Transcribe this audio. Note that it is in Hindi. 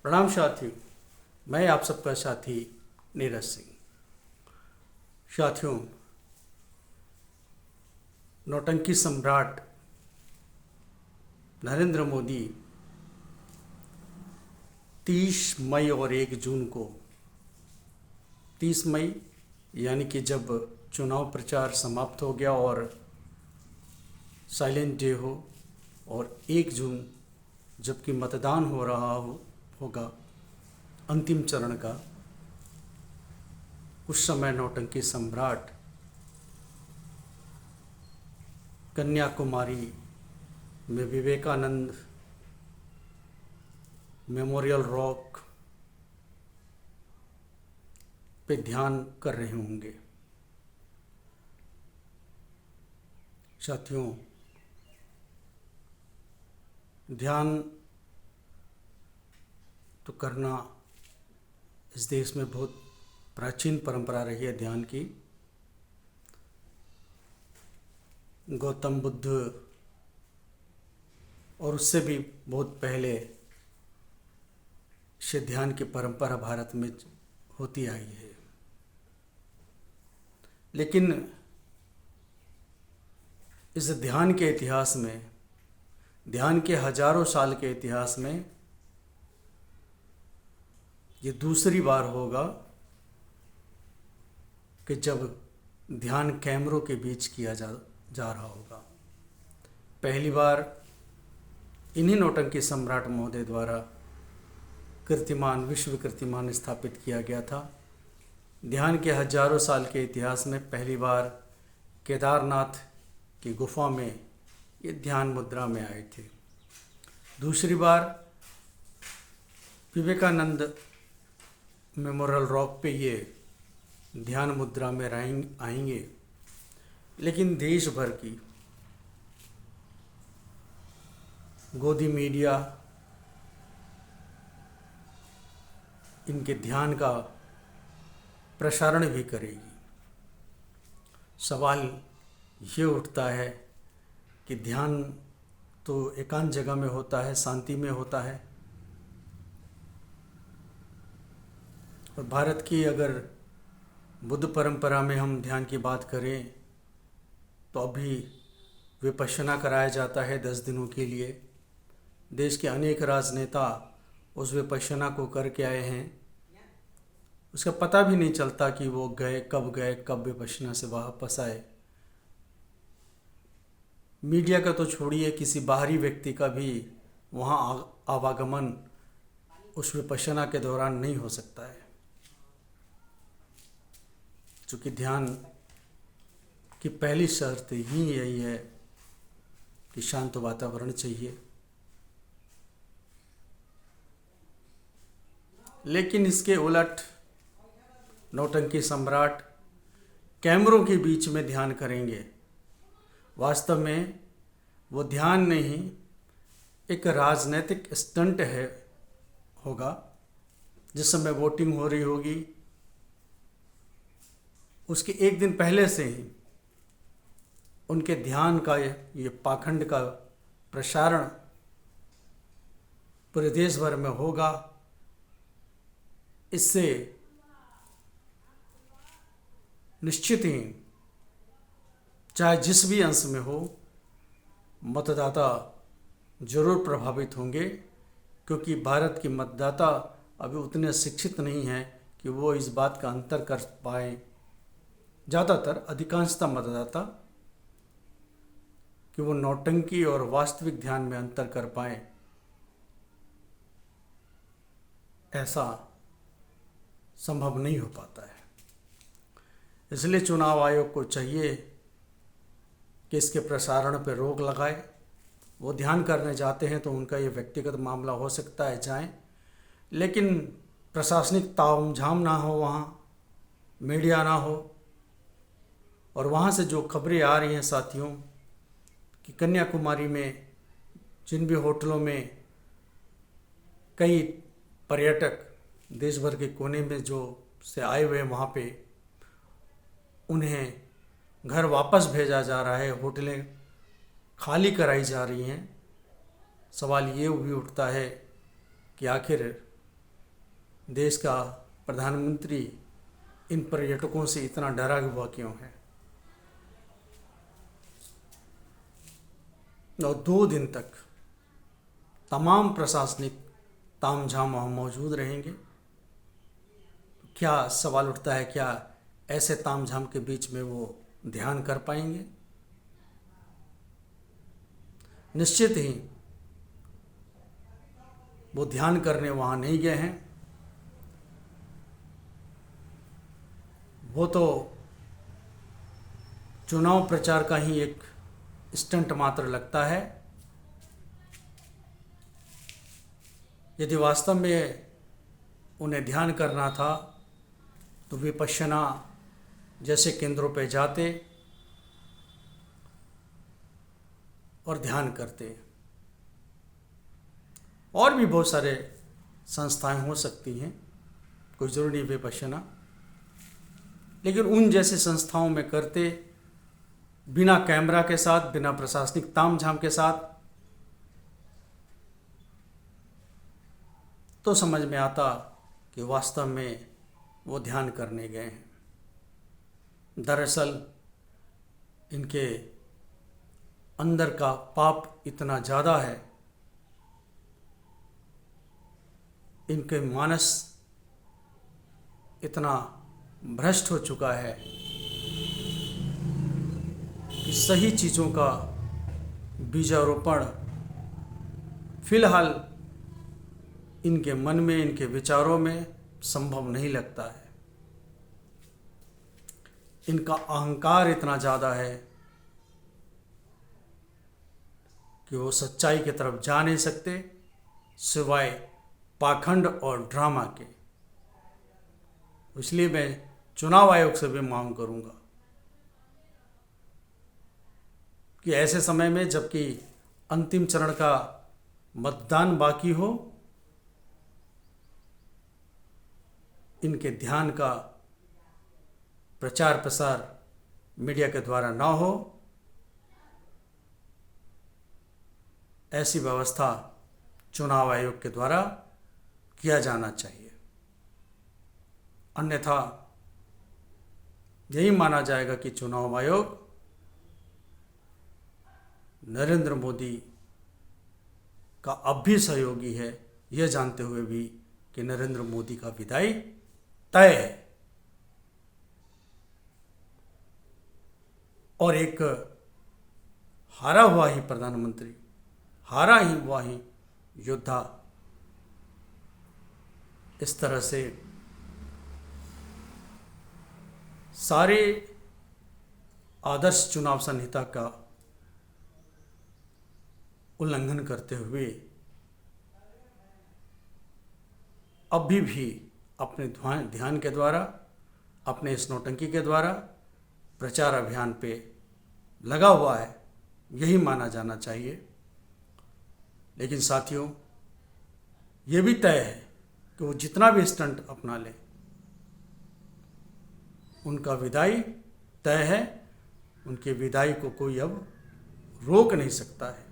प्रणाम साथियों। मैं आप सबका साथी नीरज सिंह। साथियों, नौटंकी सम्राट नरेंद्र मोदी 30 मई और 1 जून को, 30 मई यानी कि जब चुनाव प्रचार समाप्त हो गया और साइलेंट डे हो, और 1 जून जबकि मतदान हो रहा होगा अंतिम चरण का, उस समय नौटंकी सम्राट कन्याकुमारी में विवेकानंद मेमोरियल रॉक पे ध्यान कर रहे होंगे। साथियों, ध्यान तो करना इस देश में बहुत प्राचीन परंपरा रही है ध्यान की। गौतम बुद्ध और उससे भी बहुत पहले से ध्यान की परंपरा भारत में होती आई है। लेकिन इस ध्यान के इतिहास में, ध्यान के हजारों साल के इतिहास में ये दूसरी बार होगा कि जब ध्यान कैमरों के बीच किया जा रहा होगा। पहली बार इन्हीं नौटंकी सम्राट महोदय द्वारा कीर्तिमान, विश्व कीर्तिमान स्थापित किया गया था। ध्यान के हजारों साल के इतिहास में पहली बार केदारनाथ की गुफा में ये ध्यान मुद्रा में आए थे। दूसरी बार विवेकानंद मेमोरियल रॉक पे ये ध्यान मुद्रा में आएंगे। लेकिन देश भर की गोदी मीडिया इनके ध्यान का प्रसारण भी करेगी। सवाल ये उठता है कि ध्यान तो एकांत जगह में होता है, शांति में होता है, और भारत की अगर बुद्ध परंपरा में हम ध्यान की बात करें तो अभी विपश्यना कराया जाता है 10 दिनों के लिए। देश के अनेक राजनेता उस विपश्यना को करके आए हैं। उसका पता भी नहीं चलता कि वो गए, कब विपश्यना से वापस आए। मीडिया का तो छोड़िए, किसी बाहरी व्यक्ति का भी वहाँ आवागमन उस विपश्यना के दौरान नहीं हो सकता है, क्योंकि ध्यान की पहली शर्त ही यही है कि शांत वातावरण चाहिए। लेकिन इसके उलट नौटंकी सम्राट कैमरों के बीच में ध्यान करेंगे। वास्तव में वो ध्यान नहीं, एक राजनीतिक स्टंट होगा। जिस समय वोटिंग हो रही होगी उसके एक दिन पहले से ही उनके ध्यान का ये पाखंड का प्रसारण पूरे देश भर में होगा। इससे निश्चित ही, चाहे जिस भी अंश में हो, मतदाता जरूर प्रभावित होंगे, क्योंकि भारत के मतदाता अभी उतने शिक्षित नहीं हैं कि वो इस बात का अंतर कर पाए। ज़्यादातर अधिकांशतः मतदाता कि वो नौटंकी और वास्तविक ध्यान में अंतर कर पाए, ऐसा संभव नहीं हो पाता है। इसलिए चुनाव आयोग को चाहिए कि इसके प्रसारण पर रोक लगाए। वो ध्यान करने जाते हैं तो उनका ये व्यक्तिगत मामला हो सकता है, जाएं, लेकिन प्रशासनिक तामझाम ना हो, वहाँ मीडिया ना हो। और वहाँ से जो खबरें आ रही हैं साथियों कि कन्याकुमारी में जिन भी होटलों में कई पर्यटक देश भर के कोने में जो से आए हुए हैं, वहाँ पे उन्हें घर वापस भेजा जा रहा है, होटलें खाली कराई जा रही हैं। सवाल ये भी उठता है कि आखिर देश का प्रधानमंत्री इन पर्यटकों से इतना डरा हुआ क्यों है। और 2 दिन तक तमाम प्रशासनिक तामझाम वहाँ मौजूद रहेंगे। क्या सवाल उठता है, क्या ऐसे तामझाम के बीच में वो ध्यान कर पाएंगे? निश्चित ही वो ध्यान करने वहाँ नहीं गए हैं। वो तो चुनाव प्रचार का ही एक स्टंट मात्र लगता है। यदि वास्तव में उन्हें ध्यान करना था तो विपश्यना जैसे केंद्रों पर जाते और ध्यान करते। और भी बहुत सारे संस्थाएं हो सकती हैं, कोई ज़रूरी नहीं विपश्यना, लेकिन उन जैसे संस्थाओं में करते, बिना कैमरा के साथ, बिना प्रशासनिक तामझाम के साथ, तो समझ में आता कि वास्तव में वो ध्यान करने गए हैं। दरअसल इनके अंदर का पाप इतना ज़्यादा है, इनके मानस इतना भ्रष्ट हो चुका है कि सही चीज़ों का बीजारोपण फिलहाल इनके मन में, इनके विचारों में संभव नहीं लगता है। इनका अहंकार इतना ज़्यादा है कि वो सच्चाई की तरफ जा नहीं सकते सिवाय पाखंड और ड्रामा के। इसलिए मैं चुनाव आयोग से भी मांग करूंगा कि ऐसे समय में, जबकि अंतिम चरण का मतदान बाकी हो, इनके ध्यान का प्रचार प्रसार मीडिया के द्वारा ना हो, ऐसी व्यवस्था चुनाव आयोग के द्वारा किया जाना चाहिए। अन्यथा यही माना जाएगा कि चुनाव आयोग नरेंद्र मोदी का अब भी सहयोगी है, यह जानते हुए भी कि नरेंद्र मोदी का विदाई तय है। और एक हारा हुआ ही प्रधानमंत्री, हारा ही हुआ ही योद्धा इस तरह से सारे आदर्श चुनाव संहिता का उल्लंघन करते हुए अभी भी अपने ध्यान के द्वारा, अपने इस नौटंकी के द्वारा प्रचार अभियान पे लगा हुआ है, यही माना जाना चाहिए। लेकिन साथियों, ये भी तय है कि वो जितना भी स्टंट अपना लें, उनका विदाई तय है। उनकी विदाई को कोई अब रोक नहीं सकता है।